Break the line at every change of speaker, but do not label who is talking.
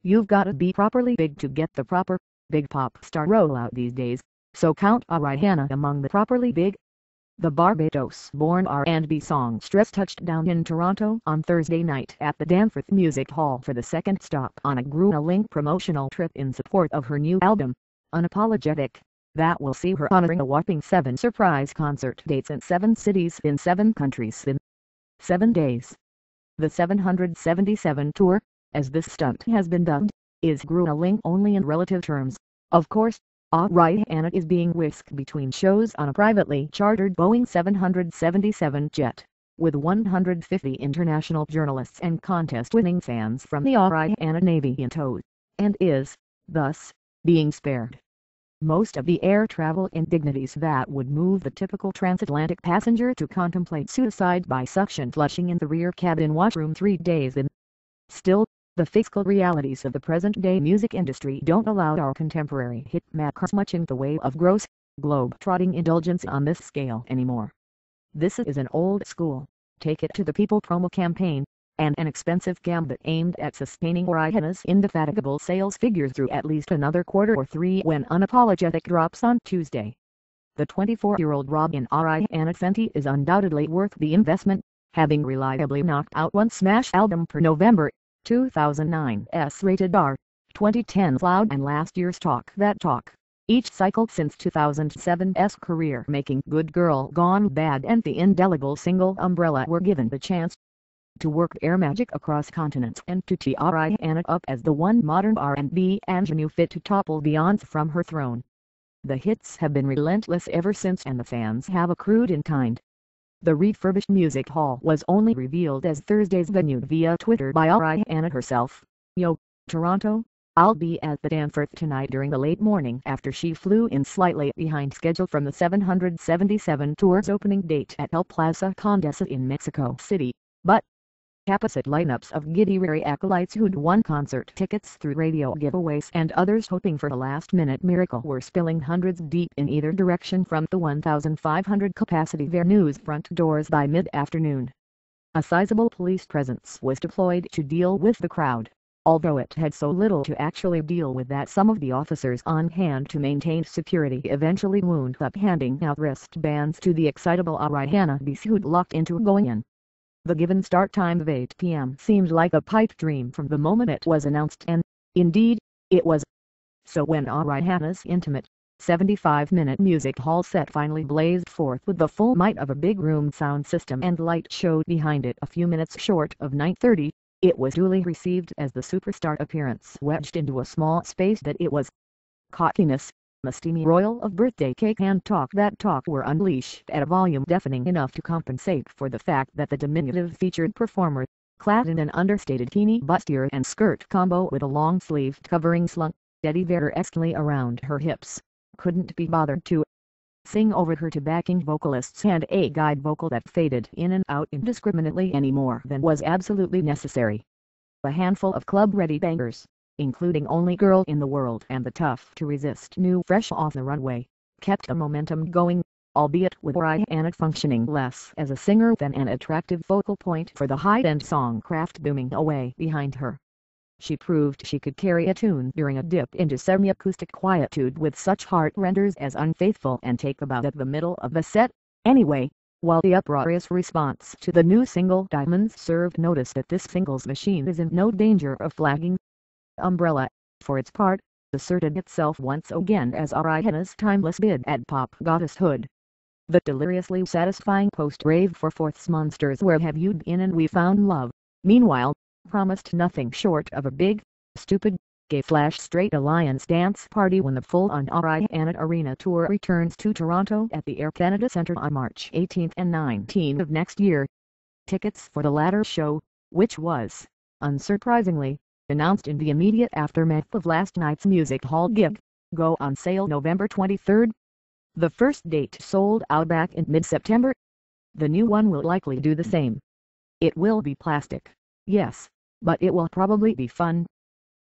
You've gotta be properly big to get the proper, big pop star rollout these days, so count Rihanna among the properly big. The Barbados-born R&B songstress touched down in Toronto on Thursday night at the Danforth Music Hall for the second stop on a Gruner-Link promotional trip in support of her new album, Unapologetic, that will see her honoring a whopping 7 surprise concert dates in 7 cities in 7 countries in 7 days. The 777 tour, as this stunt has been dubbed, is Gruner-Link only in relative terms. Of course, Rihanna is being whisked between shows on a privately chartered Boeing 777 jet, with 150 international journalists and contest-winning fans from the Rihanna Navy in tow, and is, thus, being spared most of the air travel indignities that would move the typical transatlantic passenger to contemplate suicide by suction flushing in the rear cabin washroom 3 days in. Still, the fiscal realities of the present-day music industry don't allow our contemporary hitmakers much in the way of gross, globe-trotting indulgence on this scale anymore. This is an old-school, take-it-to-the-people promo campaign, and an expensive gambit aimed at sustaining Rihanna's indefatigable sales figures through at least another quarter or 3 when Unapologetic drops on Tuesday. The 24-year-old Robin Rihanna Fenty is undoubtedly worth the investment, having reliably knocked out one smash album per November 2009's Rated R, 2010's Loud and last year's Talk That Talk, each cycle since 2007's career making Good Girl Gone Bad and the indelible single Umbrella were given the chance to work air magic across continents and to tee Rihanna up as the one modern R&B ingenue fit to topple Beyonce from her throne. The hits have been relentless ever since and the fans have accrued in kind. The refurbished music hall was only revealed as Thursday's venue via Twitter by Rihanna herself. "Yo, Toronto, I'll be at the Danforth tonight during the late morning," after she flew in slightly behind schedule from the 777 tour's opening date at El Plaza Condesa in Mexico City, but capacit lineups of giddy-weary acolytes who'd won concert tickets through radio giveaways and others hoping for a last-minute miracle were spilling hundreds deep in either direction from the 1,500-capacity venue's front doors by mid-afternoon. A sizable police presence was deployed to deal with the crowd, although it had so little to actually deal with that some of the officers on hand to maintain security eventually wound up handing out wristbands to the excitable Rihanna bees who'd locked into going in. The given start time of 8 p.m. seemed like a pipe dream from the moment it was announced, and, indeed, it was. So when Rihanna's intimate, 75-minute music hall set finally blazed forth with the full might of a big room sound system and light show behind it a few minutes short of 9:30, it was duly received as the superstar appearance wedged into a small space that it was. Cockiness, the steamy royal of birthday cake and Talk That Talk were unleashed at a volume deafening enough to compensate for the fact that the diminutive featured performer, clad in an understated teeny bustier and skirt combo with a long-sleeved covering slung Eddie Vedder-esquely around her hips, couldn't be bothered to sing over her to backing vocalists and a guide vocal that faded in and out indiscriminately any more than was absolutely necessary. A handful of club-ready bangers, including Only Girl in the World and the Tough to Resist New Fresh Off the Runway, kept a momentum going, albeit with Rihanna functioning less as a singer than an attractive focal point for the high-end songcraft booming away behind her. She proved she could carry a tune during a dip into semi-acoustic quietude with such heart-renders as Unfaithful and Take About at the middle of the set, anyway, while the uproarious response to the new single Diamonds served notice that this singles machine is in no danger of flagging. Umbrella, for its part, asserted itself once again as Rihanna's timeless bid at pop goddesshood. The deliriously satisfying post-rave for Fourth's Monsters Where Have You Been and We Found Love, meanwhile, promised nothing short of a big, stupid, gay/straight alliance dance party when the full-on Rihanna Arena tour returns to Toronto at the Air Canada Centre on March 18 and 19 of next year. Tickets for the latter show, which was, unsurprisingly, announced in the immediate aftermath of last night's music hall gig, go on sale November 23. The first date sold out back in mid-September. The new one will likely do the same. It will be plastic, yes, but it will probably be fun,